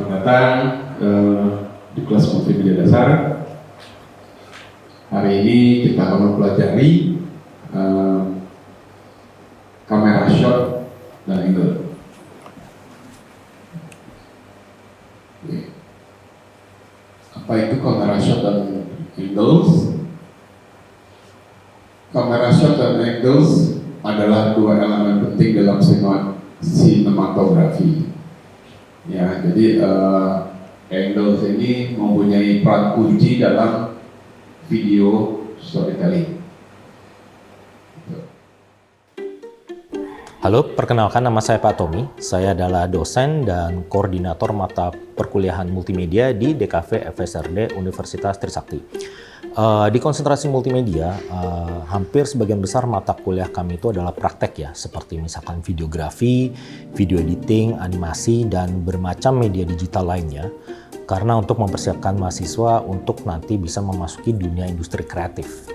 Selamat datang di kelas multimedia dasar. Hari ini kita akan mempelajari kamera shot dan angle. Apa itu kamera shot dan angles? Kamera shot dan angles adalah dua elemen penting dalam sinematografi. Ya, jadi angles ini mempunyai peran kunci dalam video storytelling. Halo, perkenalkan nama saya Pak Tommy. Saya adalah dosen dan koordinator mata perkuliahan multimedia di DKV FSRD Universitas Trisakti. Di konsentrasi multimedia, hampir sebagian besar mata kuliah kami itu adalah praktek ya, seperti misalkan videografi, video editing, animasi, dan bermacam media digital lainnya. Karena untuk mempersiapkan mahasiswa untuk nanti bisa memasuki dunia industri kreatif.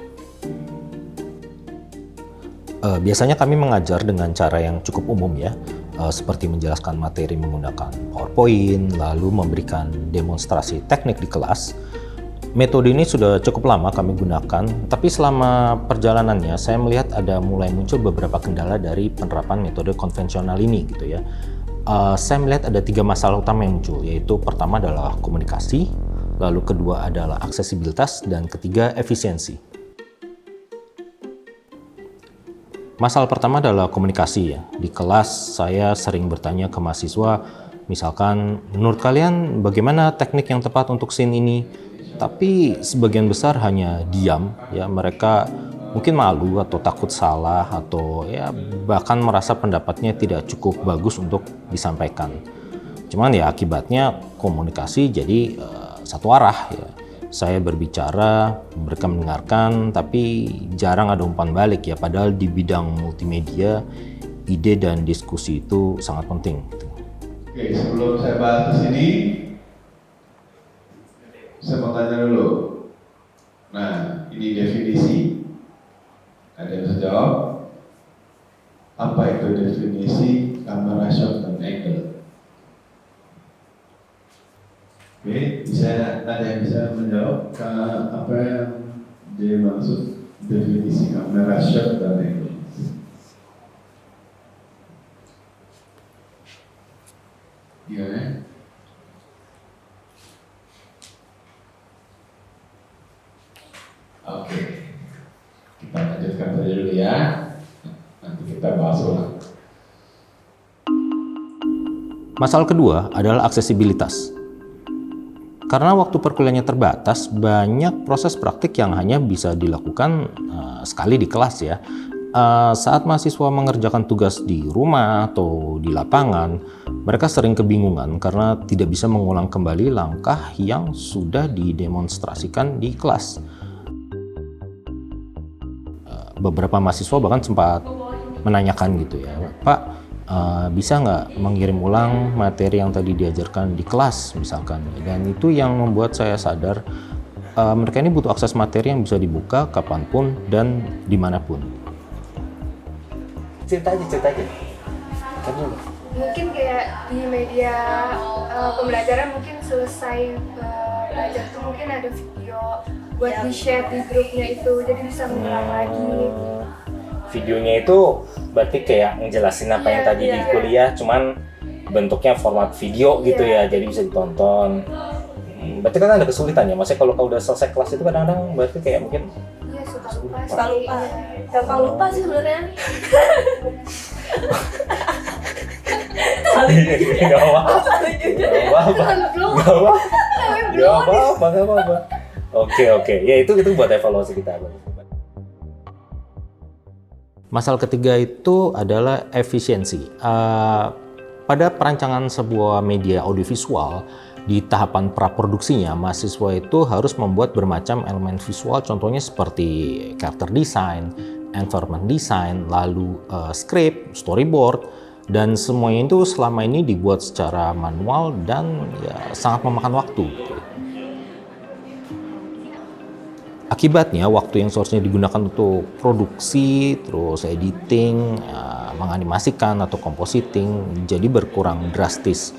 Biasanya kami mengajar dengan cara yang cukup umum ya, seperti menjelaskan materi menggunakan PowerPoint, lalu memberikan demonstrasi teknik di kelas. Metode ini sudah cukup lama kami gunakan, tapi selama perjalanannya saya melihat ada mulai muncul beberapa kendala dari penerapan metode konvensional ini gitu ya. Saya melihat ada 3 masalah utama yang muncul, yaitu pertama adalah komunikasi, lalu kedua adalah aksesibilitas, dan ketiga efisiensi. Masalah pertama adalah komunikasi ya. Di kelas saya sering bertanya ke mahasiswa, misalkan menurut kalian bagaimana teknik yang tepat untuk scene ini? Tapi sebagian besar hanya diam ya, mereka mungkin malu atau takut salah atau ya bahkan merasa pendapatnya tidak cukup bagus untuk disampaikan. Cuman ya akibatnya komunikasi jadi satu arah ya. Saya berbicara, mereka mendengarkan, tapi jarang ada umpan balik ya. Padahal di bidang multimedia, ide dan diskusi itu sangat penting. Oke, sebelum saya bahas ke sini, saya mau tanya dulu. Nah, ini definisi. Ada yang bisa jawab? Apa itu definisi kamera shot dan angle? Oke, ada yang bisa menjawab apa yang dimaksud definisi kamera shot dan angle? Gimana? Oke, kita lanjutkan saja dulu ya. Nanti kita bahas ulang. Masalah kedua adalah aksesibilitas. Karena waktu perkuliahannya terbatas, banyak proses praktik yang hanya bisa dilakukan sekali di kelas ya. Saat mahasiswa mengerjakan tugas di rumah atau di lapangan, mereka sering kebingungan karena tidak bisa mengulang kembali langkah yang sudah didemonstrasikan di kelas. Beberapa mahasiswa bahkan sempat menanyakan gitu ya, Pak, bisa nggak mengirim ulang materi yang tadi diajarkan di kelas misalkan. Dan itu yang membuat saya sadar mereka ini butuh akses materi yang bisa dibuka kapanpun dan dimanapun. Cerita aja. Mungkin kayak di media pembelajaran mungkin selesai belajar tuh mungkin ada video buat di-share di grupnya itu, jadi bisa mengulang lagi. Videonya itu berarti kayak ngejelasin apa yang tadi di kuliah, cuman bentuknya format video gitu ya, jadi bisa ditonton. Berarti kan ada kesulitan ya, maksudnya kalau udah selesai kelas itu kadang-kadang berarti kayak mungkin suka lupa. Gampang lupa sih sebenarnya. Gak apa-apa. Oke. Ya itu buat evaluasi kita. Masalah ketiga itu adalah efisiensi. Pada perancangan sebuah media audiovisual, di tahapan praproduksinya, mahasiswa itu harus membuat bermacam elemen visual, contohnya seperti character design, environment design, lalu script, storyboard, dan semuanya itu selama ini dibuat secara manual dan ya, sangat memakan waktu. Akibatnya waktu yang seharusnya digunakan untuk produksi, terus editing, menganimasikan atau compositing jadi berkurang drastis.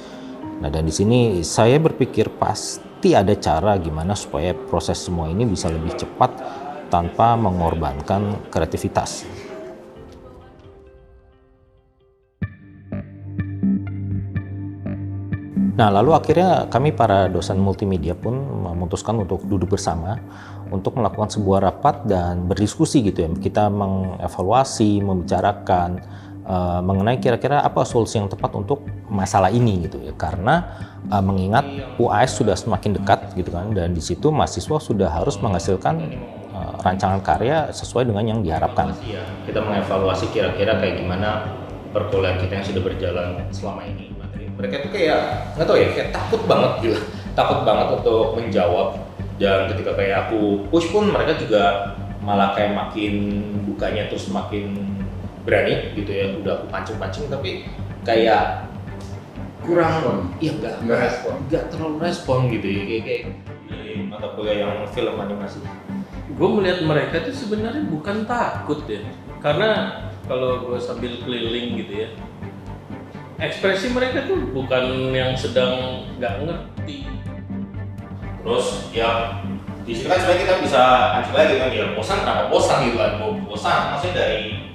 Nah, dan di sini saya berpikir pasti ada cara gimana supaya proses semua ini bisa lebih cepat tanpa mengorbankan kreativitas. Nah, lalu akhirnya kami para dosen multimedia pun memutuskan untuk duduk bersama untuk melakukan sebuah rapat dan berdiskusi gitu ya. Kita mengevaluasi, membicarakan mengenai kira-kira apa solusi yang tepat untuk masalah ini gitu ya. Karena mengingat UAS sudah semakin dekat gitu kan, dan di situ mahasiswa sudah harus menghasilkan rancangan karya sesuai dengan yang diharapkan. Kita mengevaluasi kira-kira kayak gimana perkuliahan kita yang sudah berjalan selama ini. Mereka tuh kayak nggak tahu ya, kayak takut banget gitu, takut banget untuk menjawab. Dan ketika kayak aku push pun mereka juga malah kayak makin bukanya terus makin berani gitu ya. Udah aku pancing-pancing tapi kayak kurang, iya nggak terlalu respon gitu ya, kayak di mata kuliah yang film animasi. Gue melihat mereka tuh sebenarnya bukan takut ya, karena kalau gue sambil keliling gitu ya, ekspresi mereka tuh bukan yang sedang nggak ngerti. Terus ya di situ kan sebenarnya kita bisa anjing lagi kan, ya bosan kenapa bosan gitu kan, bosan maksudnya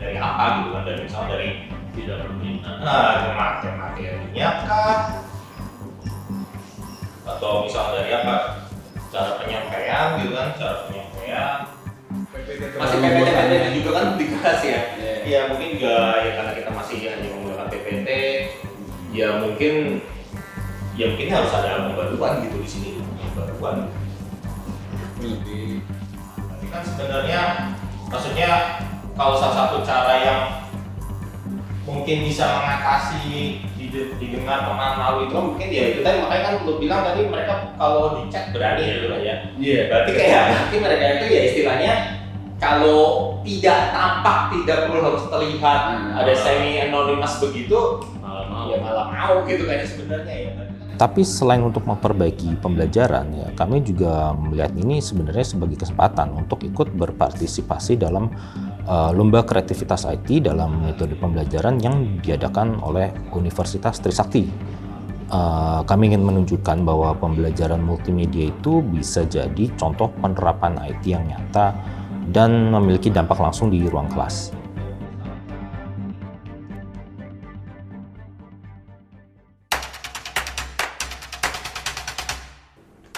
dari apa gitu kan, dari misalnya dari Tidak berminat. materinya kah, atau misalnya dari apa, cara penyampaian gitu kan, cara penyampaian masih PPT juga kan dikasih ya. Ya mungkin juga ya karena kita masih hanya menggunakan PPT, ya mungkin harus ada pembaruan gitu di sini, pembaruan. Tapi kan sebenarnya maksudnya kalau salah satu cara yang mungkin bisa mengatasi didengar teman lalu itu mungkin ya itu tadi, makanya kan lu bilang tadi mereka kalau di chat berani gitu kan ya. Iya. Berarti kayak mungkin mereka itu ya istilahnya kalau tidak tampak, tidak perlu harus terlihat, ada semi anonymous begitu, malah mau gitu kayaknya sebenarnya ya. Tapi selain untuk memperbaiki pembelajaran, ya kami juga melihat ini sebenarnya sebagai kesempatan untuk ikut berpartisipasi dalam lomba kreativitas IT dalam metode pembelajaran yang diadakan oleh Universitas Trisakti. Kami ingin menunjukkan bahwa pembelajaran multimedia itu bisa jadi contoh penerapan IT yang nyata dan memiliki dampak langsung di ruang kelas.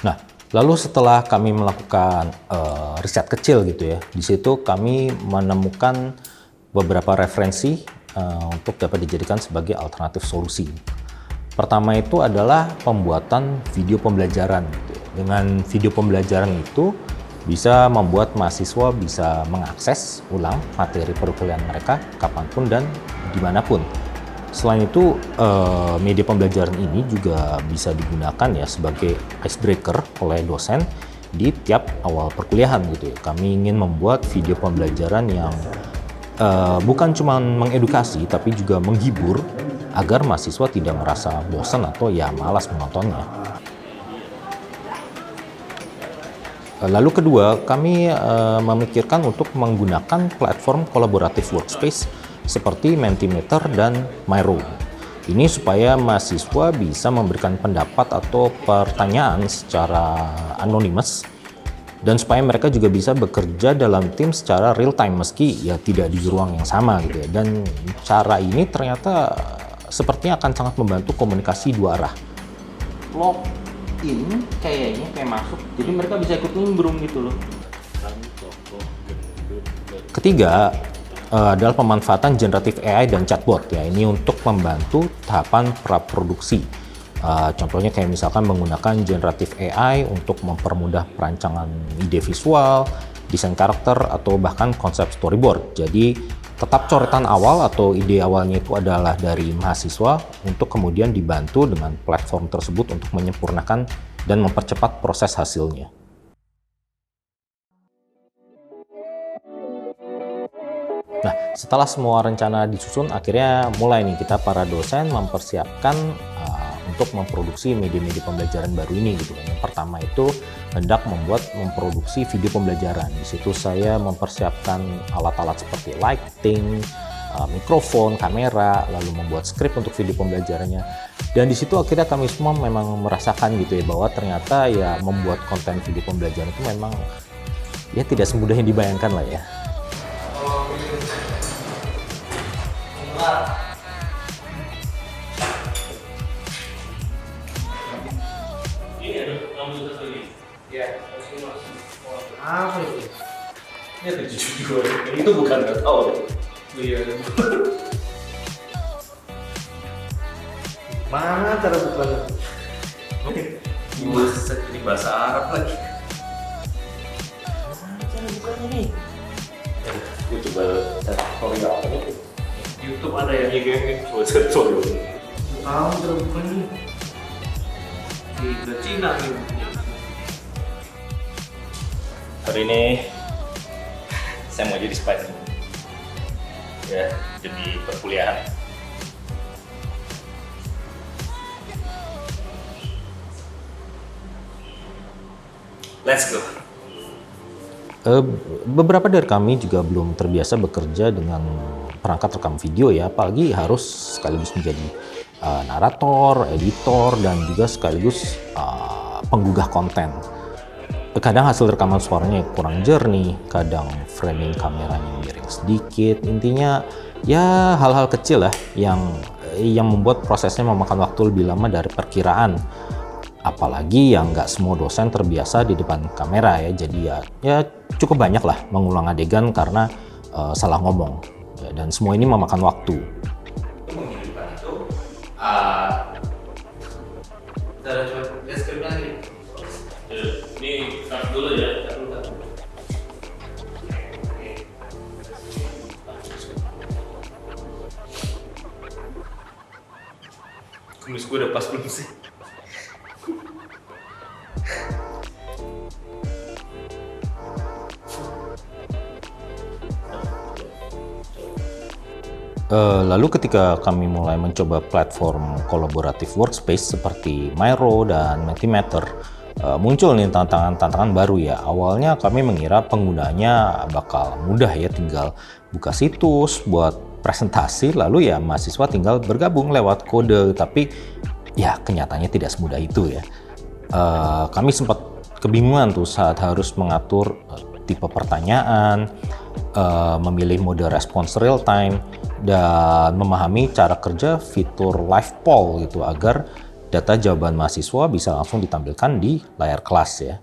Nah, lalu setelah kami melakukan riset kecil gitu ya, di situ kami menemukan beberapa referensi untuk dapat dijadikan sebagai alternatif solusi. Pertama itu adalah pembuatan video pembelajaran. Gitu. Dengan video pembelajaran itu bisa membuat mahasiswa bisa mengakses ulang materi perkuliahan mereka kapanpun dan dimanapun. Selain itu, media pembelajaran ini juga bisa digunakan ya sebagai icebreaker oleh dosen di tiap awal perkuliahan gitu ya. Kami ingin membuat video pembelajaran yang bukan cuma mengedukasi tapi juga menghibur agar mahasiswa tidak merasa bosan atau ya malas menontonnya. Lalu kedua, kami memikirkan untuk menggunakan platform kolaboratif workspace seperti Mentimeter dan Miro. Ini supaya mahasiswa bisa memberikan pendapat atau pertanyaan secara anonymous dan supaya mereka juga bisa bekerja dalam tim secara real time meski ya tidak di ruang yang sama gitu ya. Dan cara ini ternyata sepertinya akan sangat membantu komunikasi dua arah. Login kayaknya kayak masuk, jadi mereka bisa ikut nimbrung gitu loh. Ketiga adalah pemanfaatan generatif AI dan chatbot ya, ini untuk membantu tahapan praproduksi. Contohnya kayak misalkan menggunakan generatif AI untuk mempermudah perancangan ide visual, desain karakter, atau bahkan konsep storyboard. Jadi tetap coretan awal atau ide awalnya itu adalah dari mahasiswa untuk kemudian dibantu dengan platform tersebut untuk menyempurnakan dan mempercepat proses hasilnya. Nah, setelah semua rencana disusun, akhirnya mulai nih kita para dosen mempersiapkan untuk memproduksi media-media pembelajaran baru ini gitu kan. Yang pertama itu hendak memproduksi video pembelajaran. Di situ saya mempersiapkan alat-alat seperti lighting, mikrofon, kamera, lalu membuat skrip untuk video pembelajarannya. Dan di situ akhirnya kami semua memang merasakan gitu ya, bahwa ternyata ya membuat konten video pembelajaran itu memang ya tidak semudah yang dibayangkan lah ya. Ini ada ambil satu lagi. Ya, apa itu? Ini ada cucu juga. Itu bukan tahu. Iya. Mana cara bukanya? Buset, ini bahasa Arab lagi. Mana cara bukanya nih? Gue coba cari tutorial ini. YouTube ada ya? Iya, coba cari tutorial. Tahu cara bukanya. Di Cina nih. Hari ini saya mau jadi Spider-Man. Ya, jadi perkuliahan. Let's go. Beberapa dari kami juga belum terbiasa bekerja dengan perangkat rekam video ya, apalagi harus sekaligus menjadi narator, editor, dan juga sekaligus penggugah konten. Kadang hasil rekaman suaranya kurang jernih, kadang framing kameranya miring sedikit. Intinya ya hal-hal kecil lah yang membuat prosesnya memakan waktu lebih lama dari perkiraan. Apalagi yang nggak semua dosen terbiasa di depan kamera ya, jadi ya cukup banyak lah mengulang adegan karena salah ngomong ya, dan semua ini memakan waktu. Menghidupkan itu, cara coba deskripsi lagi. Ini start dulu ya. Kumis gue udah pas belum sih? Lalu ketika kami mulai mencoba platform kolaboratif workspace seperti Miro dan Mentimeter, muncul nih tantangan baru ya. Awalnya kami mengira penggunanya bakal mudah ya, tinggal buka situs buat presentasi, lalu ya mahasiswa tinggal bergabung lewat kode. Tapi ya kenyataannya tidak semudah itu ya. Kami sempat kebingungan tuh saat harus mengatur tipe pertanyaan, memilih mode respons real time, dan memahami cara kerja fitur live poll gitu agar data jawaban mahasiswa bisa langsung ditampilkan di layar kelas ya.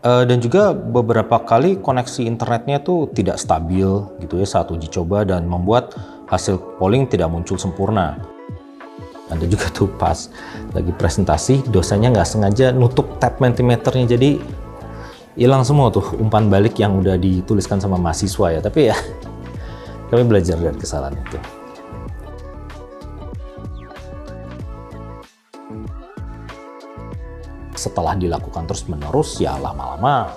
Dan juga beberapa kali koneksi internetnya tuh tidak stabil gitu ya saat uji coba, dan membuat hasil polling tidak muncul sempurna. Ada juga tuh pas lagi presentasi dosennya nggak sengaja nutup tab Mentimeternya, jadi hilang semua tuh umpan balik yang udah dituliskan sama mahasiswa ya. Tapi ya kami belajar dari kesalahan itu. Setelah dilakukan terus-menerus ya lama-lama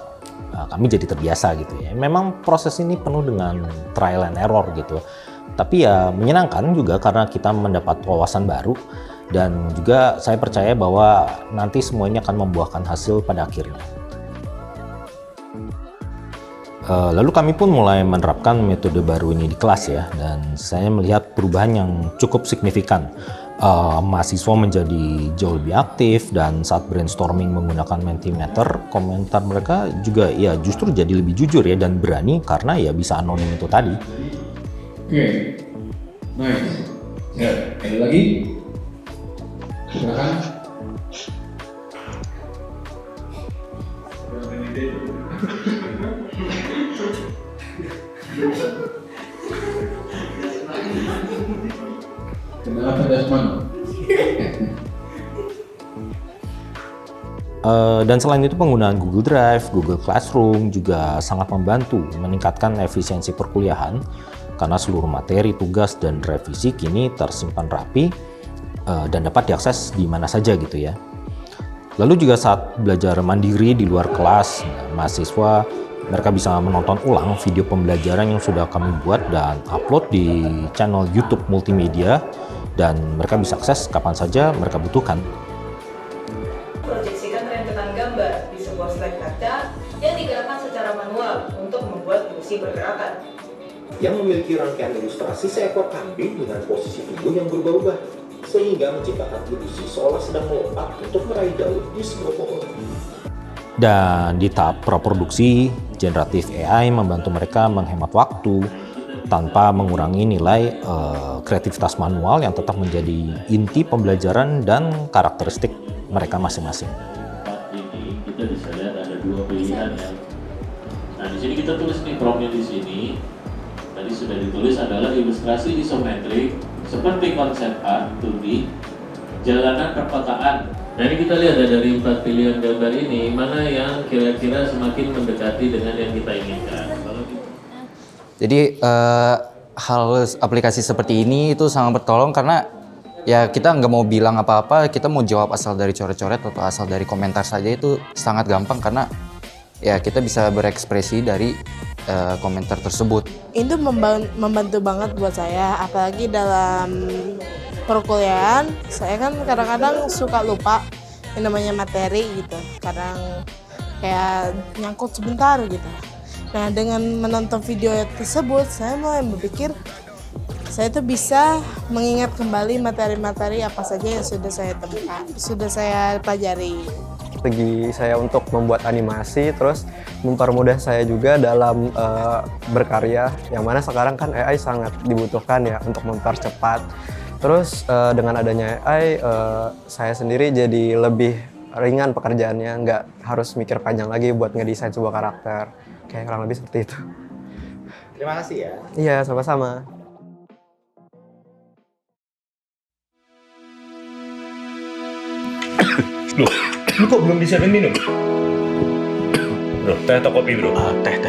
kami jadi terbiasa gitu ya. Memang proses ini penuh dengan trial and error gitu. Tapi ya menyenangkan juga karena kita mendapat wawasan baru, dan juga saya percaya bahwa nanti semuanya akan membuahkan hasil pada akhirnya. Lalu kami pun mulai menerapkan metode baru ini di kelas ya, dan saya melihat perubahan yang cukup signifikan. Mahasiswa menjadi jauh lebih aktif, dan saat brainstorming menggunakan Mentimeter, komentar mereka juga ya justru jadi lebih jujur ya dan berani karena ya bisa anonim itu tadi. Oke, nice. Ya, ada lagi? Silakan. Kenapa Desmond? Dan selain itu penggunaan Google Drive, Google Classroom juga sangat membantu meningkatkan efisiensi perkuliahan karena seluruh materi, tugas, dan revisi kini tersimpan rapi dan dapat diakses di mana saja gitu ya. Lalu juga saat belajar mandiri di luar kelas, mahasiswa mereka bisa menonton ulang video pembelajaran yang sudah kami buat dan upload di channel YouTube Multimedia, dan mereka bisa akses kapan saja mereka butuhkan. Proyeksikan rentetan gambar di sebuah slide kaca yang digerakkan secara manual untuk membuat ilusi pergerakan. yang memiliki rangkaian ilustrasi seekor kambing dengan posisi tubuh yang berubah-ubah, sehingga menciptakan ilusi seolah sedang melompat untuk meraih daun di sebuah pohon. Dan di tahap praproduksi, generatif AI membantu mereka menghemat waktu tanpa mengurangi nilai kreativitas manual yang tetap menjadi inti pembelajaran dan karakteristik mereka masing-masing. Ini kita bisa lihat ada dua pilihan ya. Nah di sini kita tulis nih prompt-nya di sini. Tadi sudah ditulis adalah ilustrasi isometrik seperti konsep art 2D, jalanan perkotaan. Nah ini kita lihat ya, dari 4 pilihan gambar ini mana yang kira-kira semakin mendekati dengan yang kita inginkan. Jadi hal aplikasi seperti ini itu sangat bertolong karena ya kita nggak mau bilang apa-apa, kita mau jawab asal dari coret-coret atau asal dari komentar saja itu sangat gampang karena ya kita bisa berekspresi dari komentar tersebut. Itu membantu banget buat saya, apalagi dalam perkuliahan. Saya kan kadang-kadang suka lupa yang namanya materi gitu, kadang kayak nyangkut sebentar gitu. Nah dengan menonton video tersebut, saya mulai berpikir saya tuh bisa mengingat kembali materi-materi apa saja yang sudah saya temukan, sudah saya pelajari. Strategi saya untuk membuat animasi, terus mempermudah saya juga dalam berkarya, yang mana sekarang kan AI sangat dibutuhkan ya untuk mempercepat. Terus dengan adanya AI, saya sendiri jadi lebih ringan pekerjaannya, nggak harus mikir panjang lagi buat ngedesain sebuah karakter. Kayak kurang lebih seperti itu. Terima kasih ya. Iya, sama-sama. Loh, lu kok belum disiapin minum? Bro, teh atau kopi bro? Teh.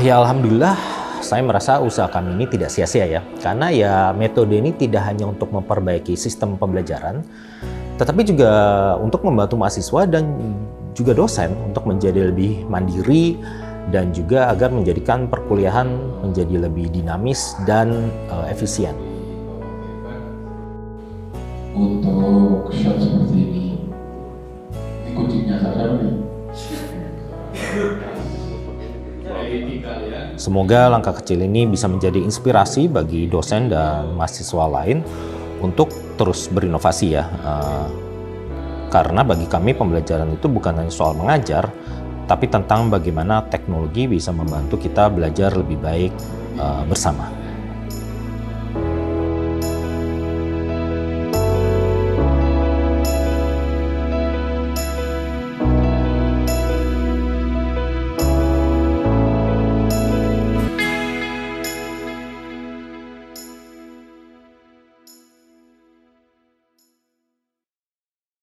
Ya alhamdulillah, saya merasa usaha kami ini tidak sia-sia ya. Karena ya metode ini tidak hanya untuk memperbaiki sistem pembelajaran, tetapi juga untuk membantu mahasiswa dan juga dosen untuk menjadi lebih mandiri dan juga agar menjadikan perkuliahan menjadi lebih dinamis dan efisien. Untuk shot seperti ini kuncinya sadar nih. Semoga langkah kecil ini bisa menjadi inspirasi bagi dosen dan mahasiswa lain untuk terus berinovasi ya. Karena bagi kami pembelajaran itu bukan hanya soal mengajar, tapi tentang bagaimana teknologi bisa membantu kita belajar lebih baik bersama.